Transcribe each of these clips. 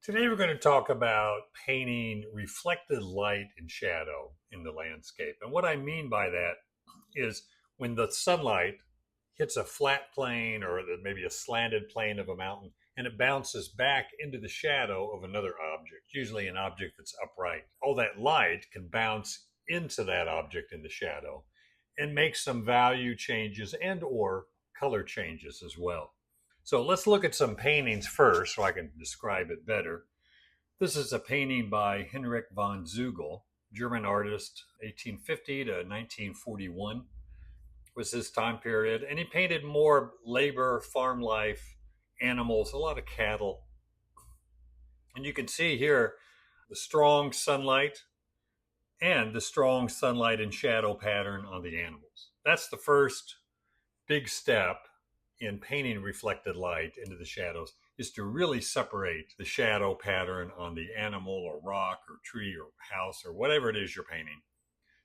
Today we're going to talk about painting reflected light and shadow in the landscape. And what I mean by that is when the sunlight hits a flat plane or maybe a slanted plane of a mountain and it bounces back into the shadow of another object, usually an object that's upright. All that light can bounce into that object in the shadow and make some value changes and or color changes as well. So let's look at some paintings first so I can describe it better. This is a painting by Henrik von Zugel, German artist, 1850 to 1941 was his time period. And he painted more labor, farm life, animals, a lot of cattle. And you can see here the strong sunlight and the strong sunlight and shadow pattern on the animals. That's the first big step in painting reflected light into the shadows, is to really separate the shadow pattern on the animal or rock or tree or house or whatever it is you're painting.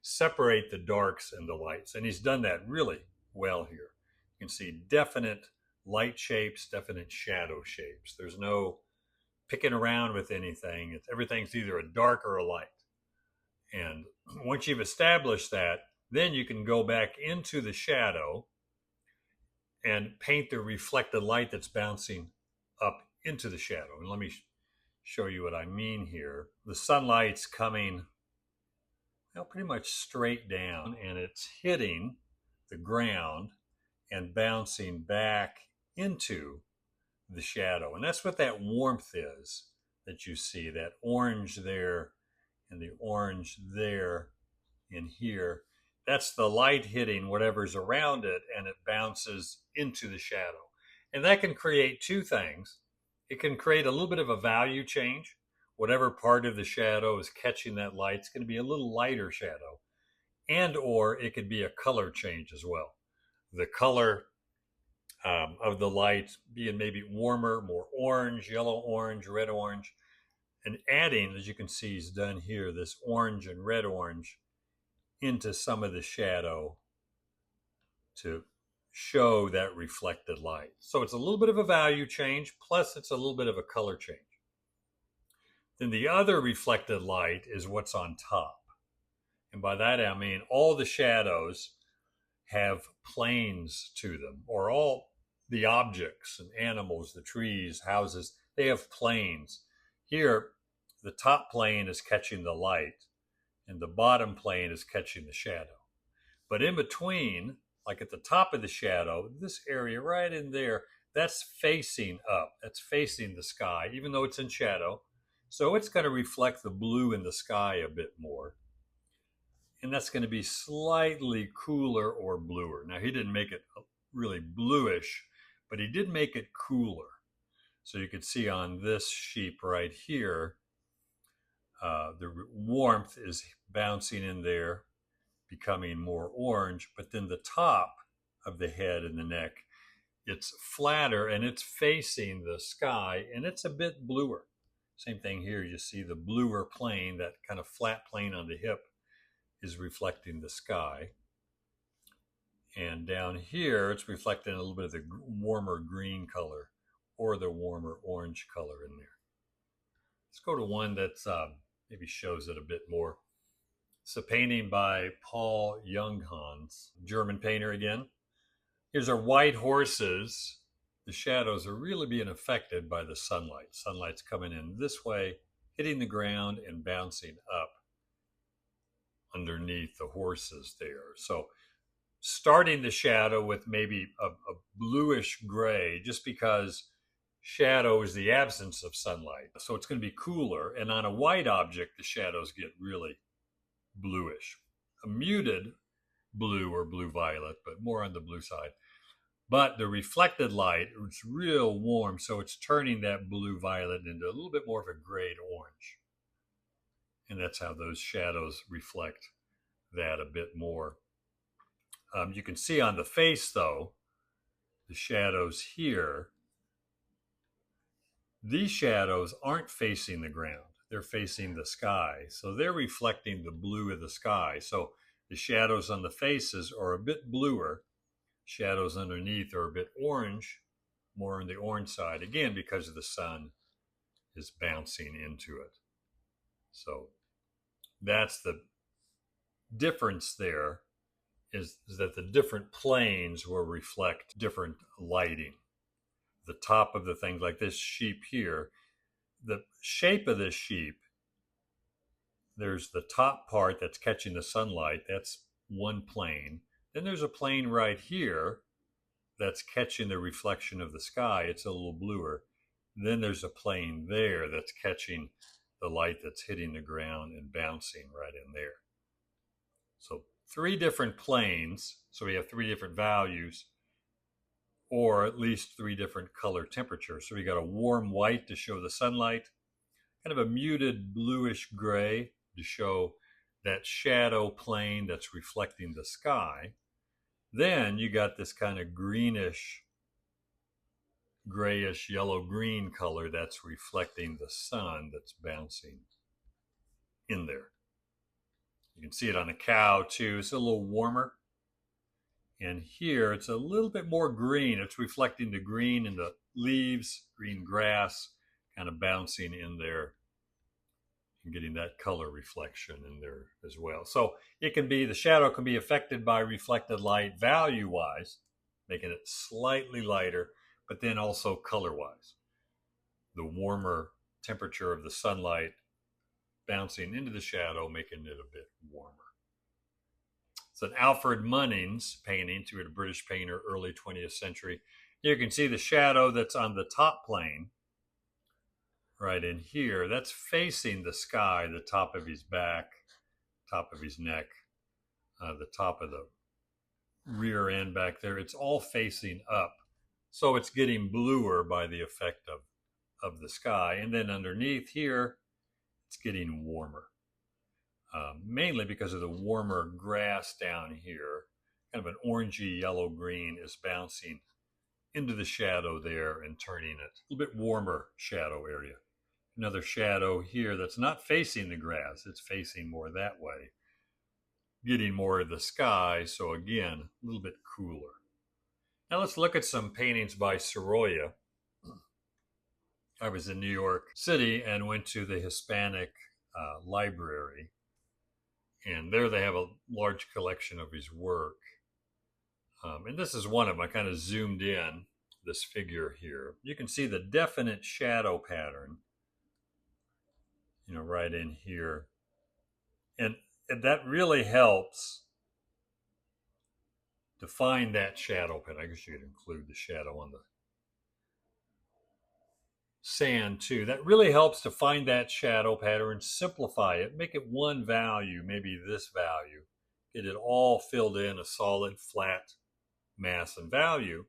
Separate the darks and the lights. And he's done that really well here. You can see definite light shapes, definite shadow shapes. There's no picking around with anything. Everything's either a dark or a light. And once you've established that, then you can go back into the shadow and paint the reflected light that's bouncing up into the shadow. And let me show you what I mean here. The sunlight's coming pretty much straight down, and it's hitting the ground and bouncing back into the shadow. And that's what that warmth is that you see, that orange there and the orange there in here. That's the light hitting whatever's around it, and it bounces into the shadow. And that can create two things. It can create a little bit of a value change. Whatever part of the shadow is catching that light, it's going to be a little lighter shadow. And or it could be a color change as well. The color of the light being maybe warmer, more orange, yellow orange, red orange. And adding, as you can see, is done here, this orange and red orange into some of the shadow to show that reflected light. So it's a little bit of a value change, plus it's a little bit of a color change. Then the other reflected light is what's on top. And by that I mean all the shadows have planes to them, or all the objects and animals, the trees, houses, they have planes. Here, the top plane is catching the light, and the bottom plane is catching the shadow. But in between, like at the top of the shadow, this area right in there, that's facing up. That's facing the sky, even though it's in shadow. So it's going to reflect the blue in the sky a bit more. And that's going to be slightly cooler or bluer. Now, he didn't make it really bluish, but he did make it cooler. So you can see on this sheep right here, the warmth is bouncing in there, becoming more orange, but then the top of the head and the neck, it's flatter and it's facing the sky and it's a bit bluer. Same thing here, you see the bluer plane, that kind of flat plane on the hip is reflecting the sky. And down here, it's reflecting a little bit of the warmer green color or the warmer orange color in there. Let's go to one that's maybe shows it a bit more. It's a painting by Paul Junghans, German painter again. Here's our white horses. The shadows are really being affected by the sunlight. Sunlight's coming in this way, hitting the ground and bouncing up underneath the horses there. So starting the shadow with maybe a bluish gray, just because shadow is the absence of sunlight. So it's going to be cooler. And on a white object, the shadows get really bluish. A muted blue or blue violet, but more on the blue side. But the reflected light, it's real warm, so it's turning that blue violet into a little bit more of a grayed orange. And that's how those shadows reflect that a bit more. You can see on the face, though, the shadows here, these shadows aren't facing the ground. They're facing the sky. So they're reflecting the blue of the sky. So the shadows on the faces are a bit bluer. Shadows underneath are a bit orange, more on the orange side, again, because the sun is bouncing into it. So that's the difference there, is that the different planes will reflect different lighting. The top of the thing, like this sheep here, the shape of this sheep, there's the top part that's catching the sunlight. That's one plane. Then there's a plane right here that's catching the reflection of the sky. It's a little bluer. Then there's a plane there that's catching the light that's hitting the ground and bouncing right in there. So 3 different planes. So we have 3 different values, or at least 3 different color temperatures. So we got a warm white to show the sunlight, kind of a muted bluish gray to show that shadow plane that's reflecting the sky. Then you got this kind of greenish, grayish, yellow-green color that's reflecting the sun that's bouncing in there. You can see it on a cow too. It's a little warmer. And here it's a little bit more green. It's reflecting the green in the leaves, green grass, kind of bouncing in there and getting that color reflection in there as well. So it can be, the shadow can be affected by reflected light value-wise, making it slightly lighter, but then also color-wise. The warmer temperature of the sunlight bouncing into the shadow, making it a bit warmer. It's an Alfred Munnings painting, to a British painter, early 20th century. You can see the shadow that's on the top plane, right in here. That's facing the sky, the top of his back, top of his neck, the top of the rear end back there. It's all facing up. So it's getting bluer by the effect of the sky. And then underneath here, it's getting warmer. Mainly because of the warmer grass down here. Kind of an orangey yellow-green is bouncing into the shadow there and turning it a little bit warmer shadow area. Another shadow here that's not facing the grass, it's facing more that way, getting more of the sky, so again, a little bit cooler. Now let's look at some paintings by Sorolla. I was in New York City and went to the Hispanic library, and there they have a large collection of his work. And this is one of them. I kind of zoomed in this figure here. You can see the definite shadow pattern, right in here. And that really helps to find that shadow pattern. I guess you could include the shadow on the sand too. That really helps to find that shadow pattern, simplify it, make it one value, maybe this value, get it all filled in, a solid flat mass and value.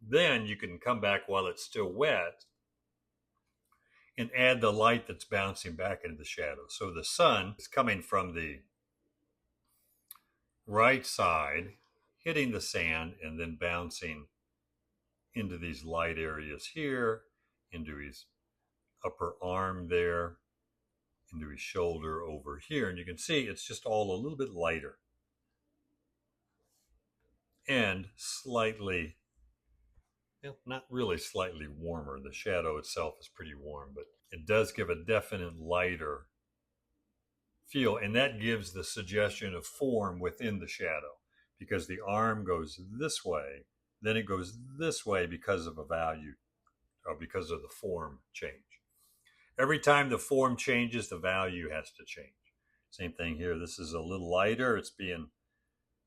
Then you can come back while it's still wet and add the light that's bouncing back into the shadow. So the sun is coming from the right side, hitting the sand, and then bouncing into these light areas here, into his upper arm there, into his shoulder over here. And you can see it's just all a little bit lighter and slightly, not really slightly warmer. The shadow itself is pretty warm, but it does give a definite lighter feel. And that gives the suggestion of form within the shadow, because the arm goes this way, then it goes this way because of a value, or because of the form change. Every time the form changes, the value has to change. Same thing here. This is a little lighter. It's being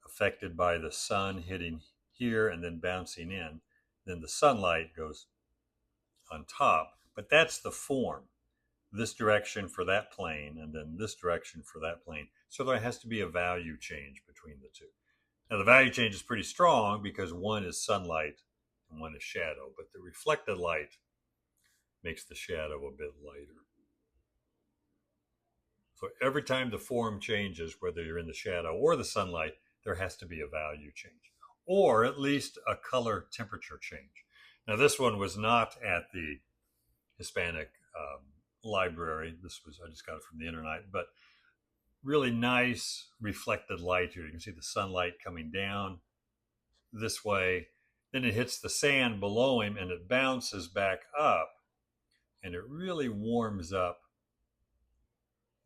affected by the sun hitting here and then bouncing in. Then the sunlight goes on top. But that's the form. This direction for that plane, and then this direction for that plane. So there has to be a value change between the two. Now the value change is pretty strong because one is sunlight and one is shadow, but the reflected light makes the shadow a bit lighter. So every time the form changes, whether you're in the shadow or the sunlight, there has to be a value change, or at least a color temperature change. Now this one was not at the Hispanic library. This was, I just got it from the internet, but really nice reflected light here. You can see the sunlight coming down this way. Then it hits the sand below him and it bounces back up. and it really warms up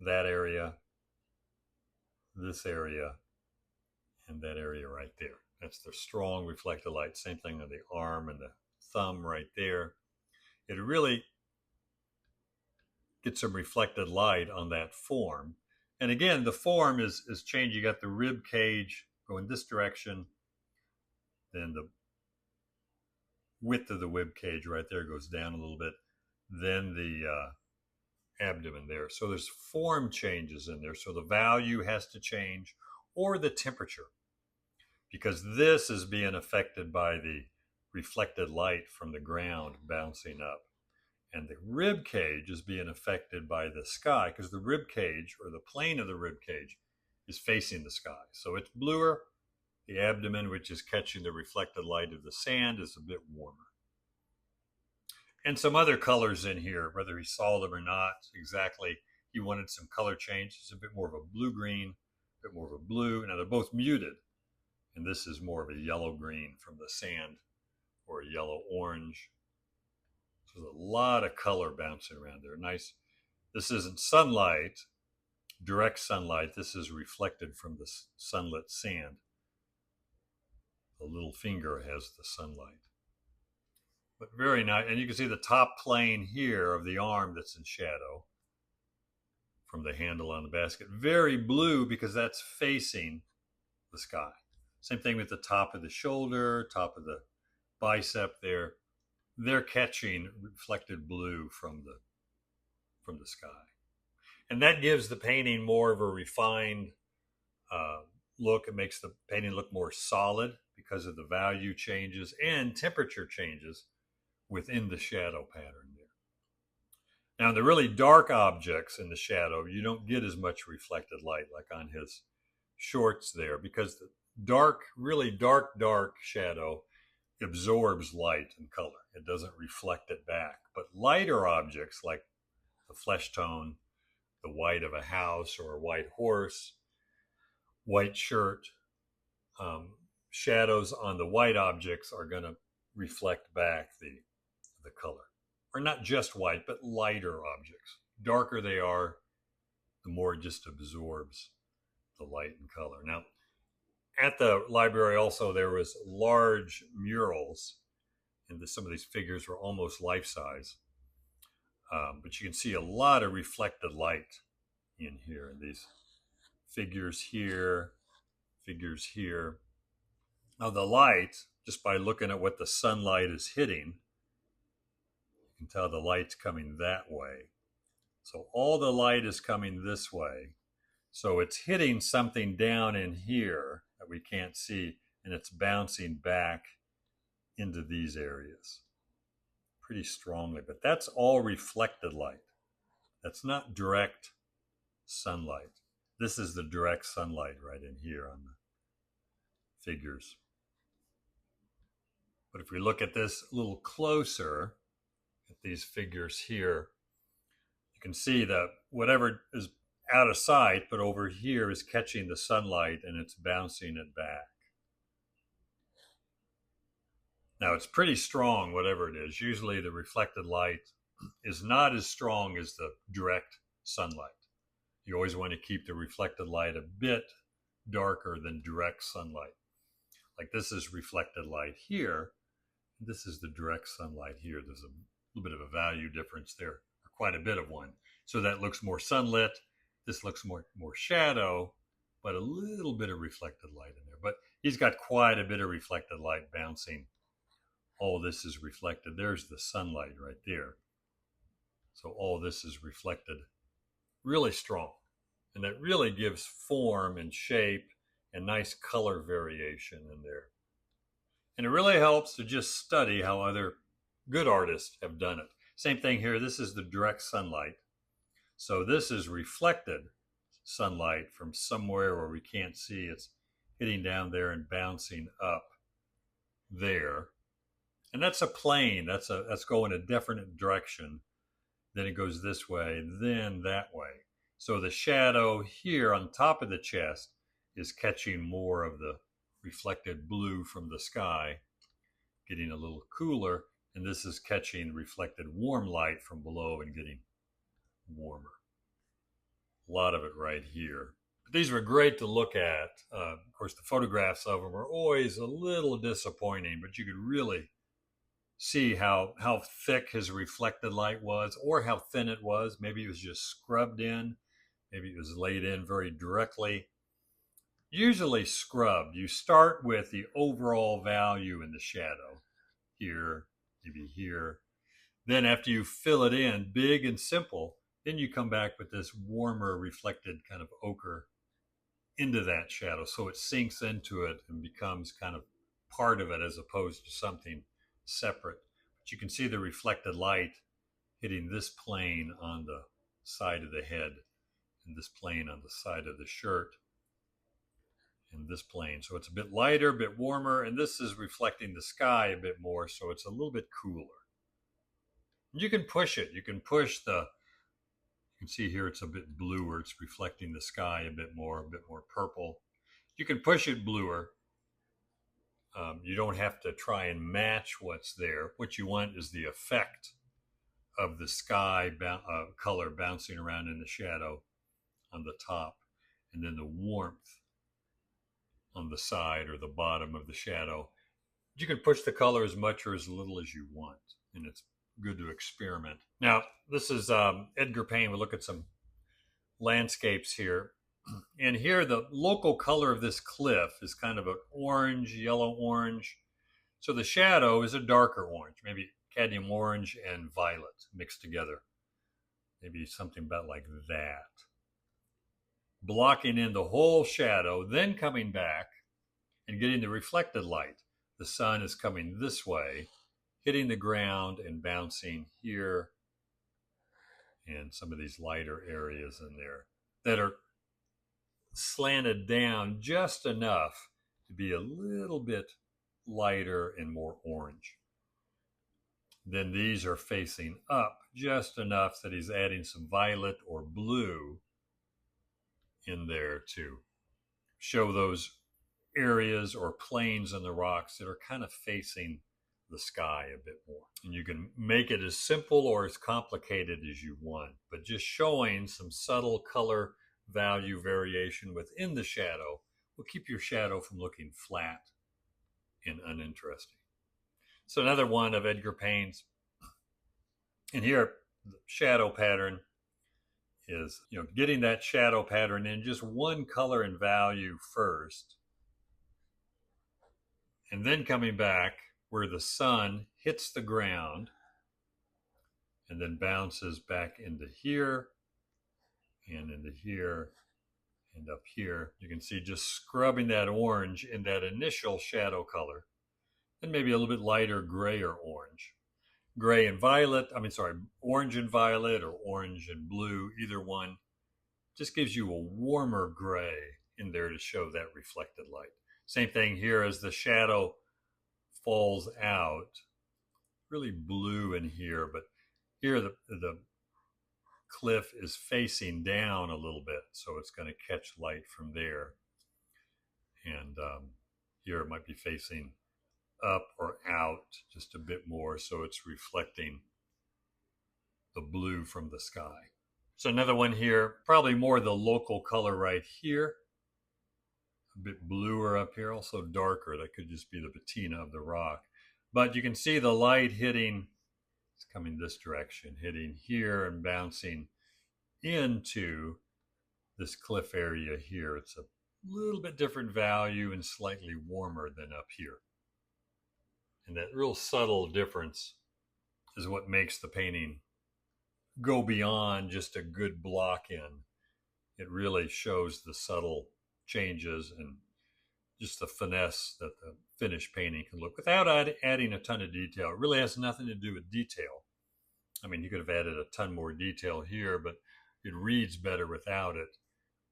that area, this area, and that area right there. That's the strong reflected light. Same thing on the arm and the thumb right there. It really gets some reflected light on that form. And again, the form is changed. You got the rib cage going this direction, then the width of the rib cage right there goes down a little bit, then the abdomen there. So there's form changes in there. So the value has to change, or the temperature, because this is being affected by the reflected light from the ground bouncing up. And the rib cage is being affected by the sky, because the rib cage, or the plane of the rib cage, is facing the sky. So it's bluer. The abdomen, which is catching the reflected light of the sand, is a bit warmer. And some other colors in here, whether he saw them or not exactly, he wanted some color change. It's a bit more of a blue-green, a bit more of a blue. Now they're both muted, and this is more of a yellow-green from the sand, or a yellow-orange. So there's a lot of color bouncing around there. Nice. This isn't sunlight, direct sunlight. This is reflected from the sunlit sand. The little finger has the sunlight. But very nice. And you can see the top plane here of the arm that's in shadow from the handle on the basket. Very blue because that's facing the sky. Same thing with the top of the shoulder, top of the bicep there. They're catching reflected blue from the sky. And that gives the painting more of a refined look. It makes the painting look more solid because of the value changes and temperature changes within the shadow pattern there. Now, the really dark objects in the shadow, you don't get as much reflected light like on his shorts there, because the dark, really dark shadow absorbs light and color. It doesn't reflect it back. But lighter objects like the flesh tone, the white of a house or a white horse, white shirt, shadows on the white objects are going to reflect back the color. Or not just white, but lighter objects. Darker they are, the more it just absorbs the light and color. Now, at the library also there was large murals, and some of these figures were almost life-size. But you can see a lot of reflected light in here, and these figures here, figures here. Now the light, just by looking at what the sunlight is hitting, you can tell the light's coming that way. So all the light is coming this way. So it's hitting something down in here that we can't see, and it's bouncing back into these areas pretty strongly. But that's all reflected light. That's not direct sunlight. This is the direct sunlight right in here on the figures. But if we look at this a little closer, at these figures here, you can see that whatever is out of sight, but over here is catching the sunlight and it's bouncing it back. Now it's pretty strong, whatever it is. Usually the reflected light is not as strong as the direct sunlight. You always want to keep the reflected light a bit darker than direct sunlight. Like this is reflected light here. This is the direct sunlight here. There's a little bit of a value difference there, or quite a bit of one. So that looks more sunlit. This looks more shadow, but a little bit of reflected light in there. But he's got quite a bit of reflected light bouncing. All this is reflected. There's the sunlight right there. So all this is reflected really strong. And that really gives form and shape and nice color variation in there. And it really helps to just study how other good artists have done it. Same thing here. This is the direct sunlight. So this is reflected sunlight from somewhere where we can't see. It's hitting down there and bouncing up there. And that's a plane. That's going a different direction. Then it goes this way, then that way. So the shadow here on top of the chest is catching more of the reflected blue from the sky, getting a little cooler. And this is catching reflected warm light from below and getting warmer. A lot of it right here. But these were great to look at. Of course, the photographs of them are always a little disappointing, but you could really see how thick his reflected light was, or how thin it was. Maybe it was just scrubbed in. Maybe it was laid in very directly. Usually scrubbed. You start with the overall value in the shadow. Here, maybe here. Then after you fill it in big and simple, then you come back with this warmer reflected kind of ochre into that shadow. So it sinks into it and becomes kind of part of it as opposed to something separate. But you can see the reflected light hitting this plane on the side of the head, and this plane on the side of the shirt, and this plane. So it's a bit lighter, a bit warmer, and this is reflecting the sky a bit more, so it's a little bit cooler. You can push it. You can push the, you can see here it's a bit bluer. It's reflecting the sky a bit more purple. You can push it bluer. You don't have to try and match what's there. What you want is the effect of the sky color bouncing around in the shadow on the top, and then the warmth on the side or the bottom of the shadow. You can push the color as much or as little as you want, and it's good to experiment. Now, this is Edgar Payne. We'll look at some landscapes here. And here, the local color of this cliff is kind of an orange, yellow-orange. So the shadow is a darker orange, maybe cadmium orange and violet mixed together. Maybe something about like that. Blocking in the whole shadow, then coming back and getting the reflected light. The sun is coming this way, hitting the ground and bouncing here, and some of these lighter areas in there that are slanted down just enough to be a little bit lighter and more orange. Then these are facing up just enough that he's adding some violet or blue in there to show those areas or planes in the rocks that are kind of facing the sky a bit more. And you can make it as simple or as complicated as you want, but just showing some subtle color value variation within the shadow will keep your shadow from looking flat and uninteresting. So another one of Edgar Payne's. And here, the shadow pattern is, getting that shadow pattern in just one color and value first, and then coming back where the sun hits the ground and then bounces back into here and into here and up here. You can see just scrubbing that orange in that initial shadow color, and maybe a little bit lighter gray or orange. Gray and violet, orange and violet or orange and blue, either one, just gives you a warmer gray in there to show that reflected light. Same thing here as the shadow falls out, really blue in here, but here the cliff is facing down a little bit, so it's going to catch light from there. And here it might be facing up or out just a bit more, so it's reflecting the blue from the sky. So another one here, probably more the local color right here, a bit bluer up here, also darker. That could just be the patina of the rock. But you can see the light hitting, it's coming this direction, hitting here and bouncing into this cliff area here. It's a little bit different value and slightly warmer than up here. And that real subtle difference is what makes the painting go beyond just a good block in. It really shows the subtle changes and just the finesse that the finished painting can look without adding a ton of detail. It really has nothing to do with detail. You could have added a ton more detail here, but it reads better without it.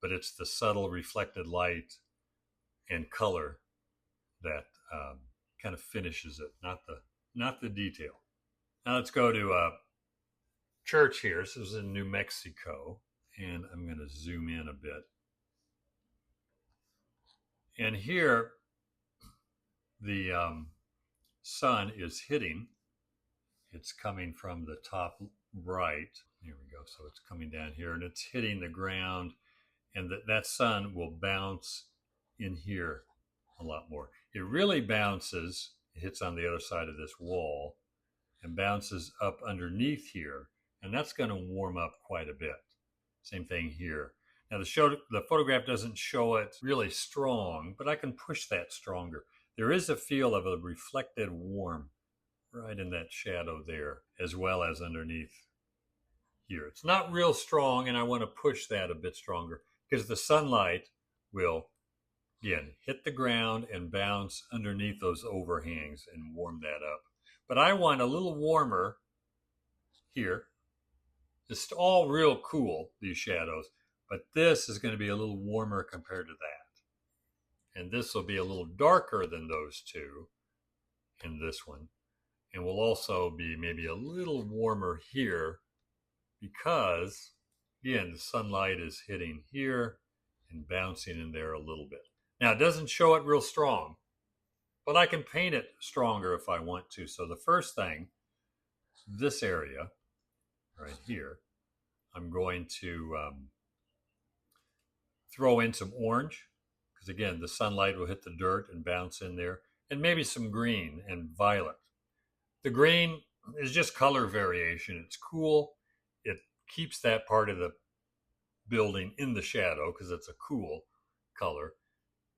But it's the subtle reflected light and color that kind of finishes it, not the detail. Now let's go to a church here. This is in New Mexico, and I'm going to zoom in a bit. And here, the sun is hitting it's coming from the top right. Here we go. So it's coming down here and it's hitting the ground, and that sun will bounce in here a lot more. It really bounces, it hits on the other side of this wall and bounces up underneath here, and that's going to warm up quite a bit. Same thing here. Now the photograph doesn't show it really strong, but I can push that stronger. There is a feel of a reflected warm right in that shadow there, as well as underneath here. It's not real strong, and I want to push that a bit stronger because the sunlight will, again, hit the ground and bounce underneath those overhangs and warm that up. But I want a little warmer here. It's all real cool, these shadows, but this is going to be a little warmer compared to that. And this will be a little darker than those two in this one. And will also be maybe a little warmer here because, again, the sunlight is hitting here and bouncing in there a little bit. Now, it doesn't show it real strong, but I can paint it stronger if I want to. So the first thing, this area right here, I'm going to throw in some orange because, again, the sunlight will hit the dirt and bounce in there, and maybe some green and violet. The green is just color variation. It's cool. It keeps that part of the building in the shadow because it's a cool color,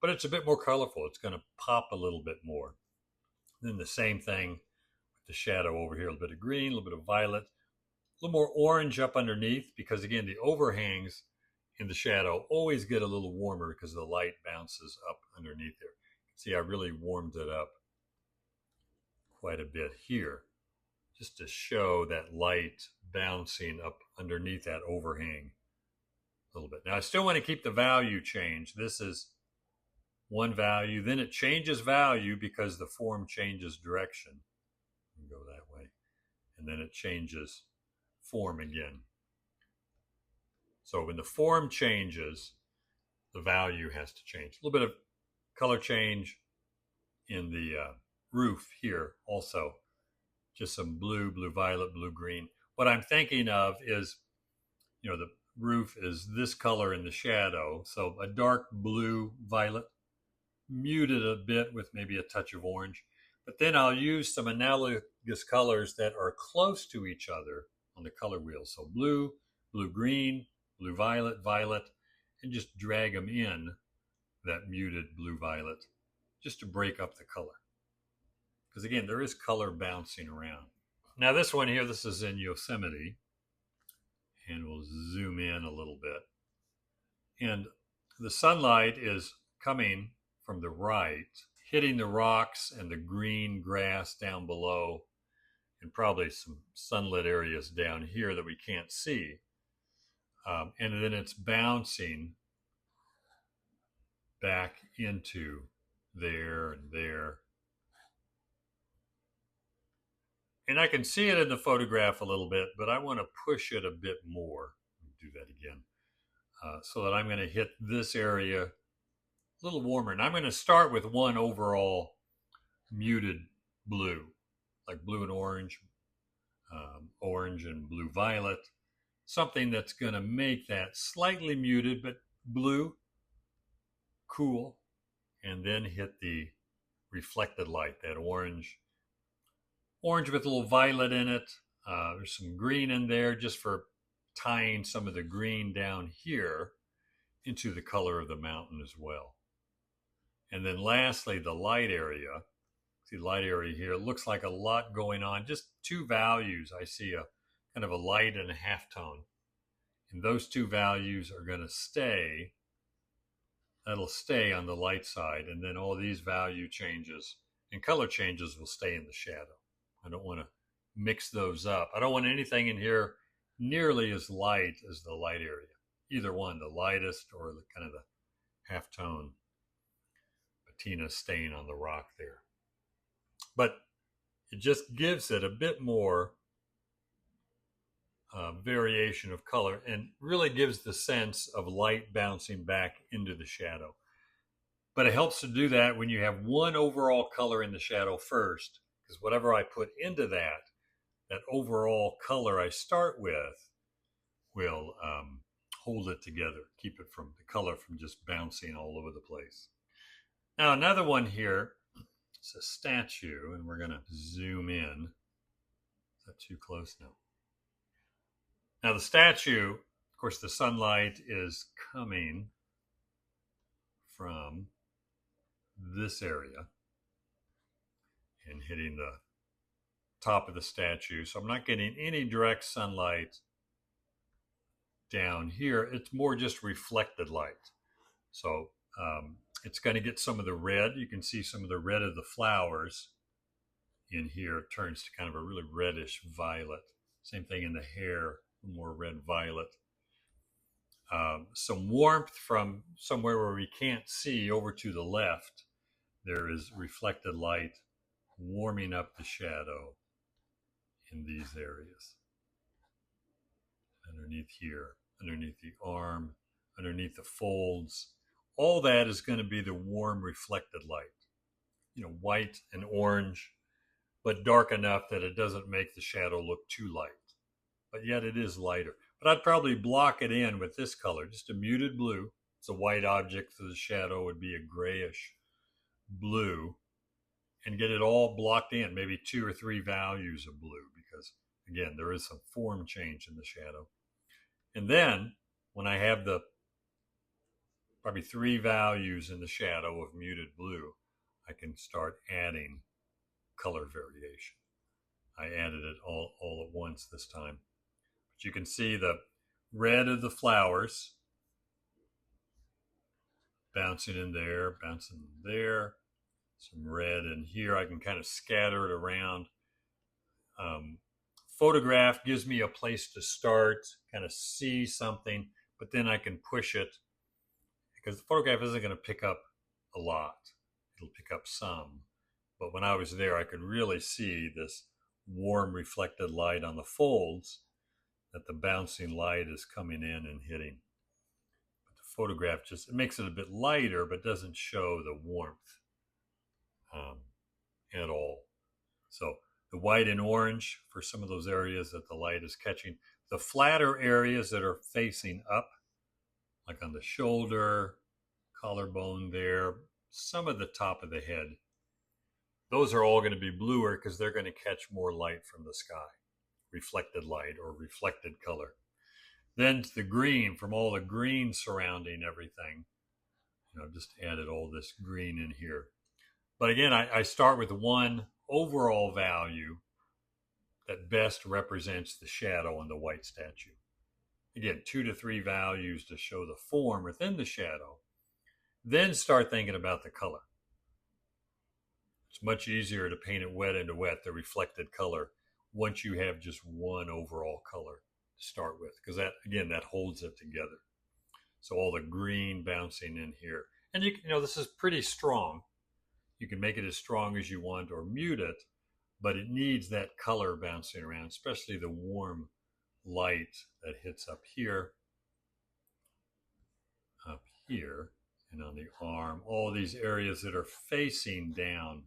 but it's a bit more colorful. It's going to pop a little bit more. Then the same thing with the shadow over here, a little bit of green, a little bit of violet, a little more orange up underneath because, again, the overhangs in the shadow always get a little warmer because the light bounces up underneath there. See, I really warmed it up quite a bit here just to show that light bouncing up underneath that overhang a little bit. Now, I still want to keep the value change. This is one value, then it changes value because the form changes direction. Go that way. And then it changes form again. So when the form changes, the value has to change. A little bit of color change in the roof here also. Just some blue, blue violet, blue green. What I'm thinking of is, the roof is this color in the shadow. So a dark blue violet, muted a bit with maybe a touch of orange. But then I'll use some analogous colors that are close to each other on the color wheel. So blue, blue green, blue violet, violet, and just drag them in that muted blue violet just to break up the color. Because again, there is color bouncing around. Now this one here, this is in Yosemite, and we'll zoom in a little bit. And the sunlight is coming from the right, hitting the rocks and the green grass down below, and probably some sunlit areas down here that we can't see. And then it's bouncing back into there and there. And I can see it in the photograph a little bit, but I want to push it a bit more. Do that again. So that I'm going to hit this area a little warmer. And I'm going to start with one overall muted blue, like blue and orange, orange and blue violet. Something that's going to make that slightly muted, but blue, cool, and then hit the reflected light, that orange with a little violet in it. There's some green in there just for tying some of the green down here into the color of the mountain as well. And then lastly, the light area. See, light area here, it looks like a lot going on. Just two values. I see a kind of a light and a halftone. And those two values are going to stay. That'll stay on the light side. And then all these value changes and color changes will stay in the shadow. I don't want to mix those up. I don't want anything in here nearly as light as the light area. Either one, the lightest or the kind of the halftone patina stain on the rock there. But it just gives it a bit more variation of color and really gives the sense of light bouncing back into the shadow. But it helps to do that when you have one overall color in the shadow first, because whatever I put into that that overall color I start with will hold it together, keep it from the color from just bouncing all over the place. Now another one here, it's a statue, and we're going to zoom in. Is that too close now? Now the statue, of course, the sunlight is coming from this area and hitting the top of the statue. So I'm not getting any direct sunlight down here. It's more just reflected light. So it's going to get some of the red. You can see some of the red of the flowers in here. It turns to kind of a really reddish violet. Same thing in the hair, more red violet. Some warmth from somewhere where we can't see over to the left. There is reflected light warming up the shadow in these areas. Underneath here, underneath the arm, underneath the folds. All that is going to be the warm reflected light. You know, white and orange, but dark enough that it doesn't make the shadow look too light. But yet it is lighter. But I'd probably block it in with this color, just a muted blue. It's a white object, so the shadow would be a grayish blue, and get it all blocked in, maybe 2 or 3 values of blue, because again, there is some form change in the shadow. And then when I have the probably 3 values in the shadow of muted blue, I can start adding color variation. I added it all at once this time. But you can see the red of the flowers bouncing in there, bouncing in there. Some red in here. I can kind of scatter it around. Photograph gives me a place to start, kind of see something, but then I can push it, because the photograph isn't going to pick up a lot. It'll pick up some. But when I was there, I could really see this warm reflected light on the folds, that the bouncing light is coming in and hitting. But the photograph just, it makes it a bit lighter, but doesn't show the warmth at all. So the white and orange for some of those areas that the light is catching. The flatter areas that are facing up, like on the shoulder, collarbone there, some of the top of the head, those are all going to be bluer because they're going to catch more light from the sky, reflected light or reflected color. Then the green, from all the green surrounding everything, just added all this green in here. But again, I start with one overall value that best represents the shadow on the white statue. Again, 2 to 3 values to show the form within the shadow. Then start thinking about the color. It's much easier to paint it wet into wet, the reflected color, once you have just one overall color to start with, because that, again, that holds it together. So all the green bouncing in here. And this is pretty strong. You can make it as strong as you want or mute it, but it needs that color bouncing around, especially the warm light that hits up here, and on the arm, all these areas that are facing down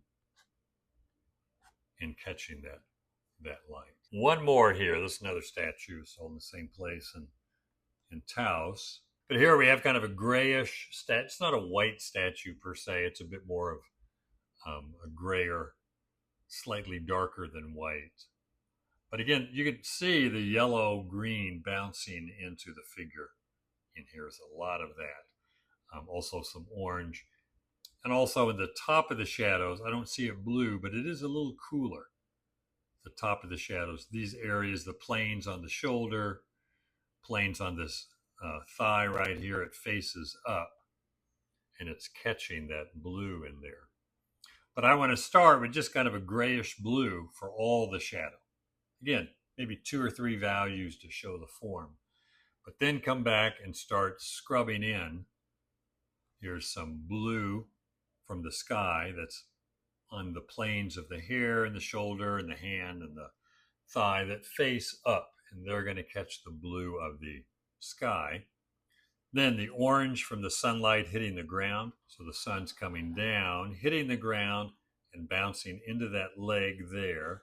and catching that light. One more here. This is another statue. It's all in the same place in Taos. But here we have kind of a grayish statue. It's not a white statue per se. It's a bit more of a grayer, slightly darker than white. But again, you can see the yellow-green bouncing into the figure in here. There's a lot of that. Also some orange. And also in the top of the shadows, I don't see it blue, but it is a little cooler. The top of the shadows, these areas, the planes on the shoulder, planes on this thigh right here, it faces up, and it's catching that blue in there. But I want to start with just kind of a grayish blue for all the shadow. Again, maybe 2 or 3 values to show the form. But then come back and start scrubbing in. Here's some blue from the sky that's on the planes of the hair and the shoulder and the hand and the thigh that face up. And they're going to catch the blue of the sky. Then the orange from the sunlight hitting the ground. So the sun's coming down, hitting the ground and bouncing into that leg there.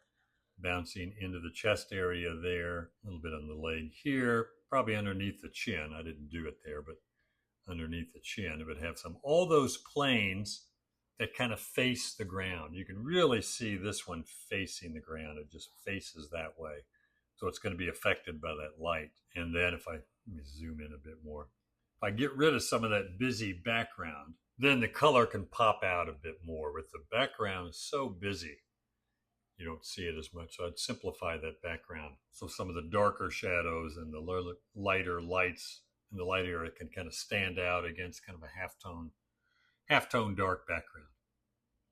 bouncing into the chest area there, a little bit on the leg here, probably underneath the chin. I didn't do it there, but underneath the chin, it would have some, all those planes that kind of face the ground. You can really see this one facing the ground. It just faces that way. So it's going to be affected by that light. And then if I, let me zoom in a bit more. If I get rid of some of that busy background, then the color can pop out a bit more. With the background so busy, you don't see it as much. So I'd simplify that background. So some of the darker shadows and the lighter lights in the light area can kind of stand out against kind of a halftone dark background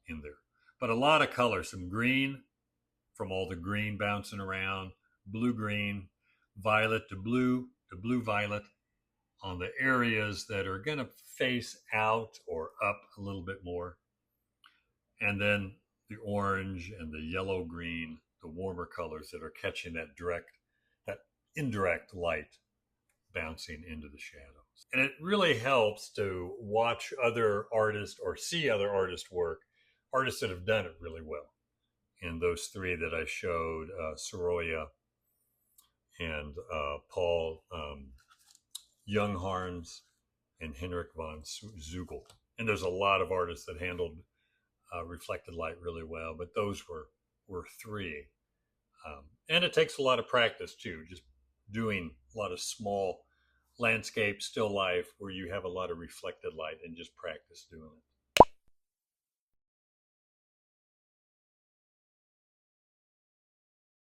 in there. But a lot of color, some green from all the green bouncing around, blue green, violet to blue violet on the areas that are going to face out or up a little bit more. And then the orange and the yellow green, the warmer colors that are catching that indirect light bouncing into the shadows. And it really helps to watch other artists or see other artists' work, artists that have done it really well. And those three that I showed, Sorolla and Paul Junghans and Henrik von Zugel. And there's a lot of artists that handled reflected light really well, but those were three. And it takes a lot of practice too, just doing a lot of small landscape, still life, where you have a lot of reflected light and just practice doing it.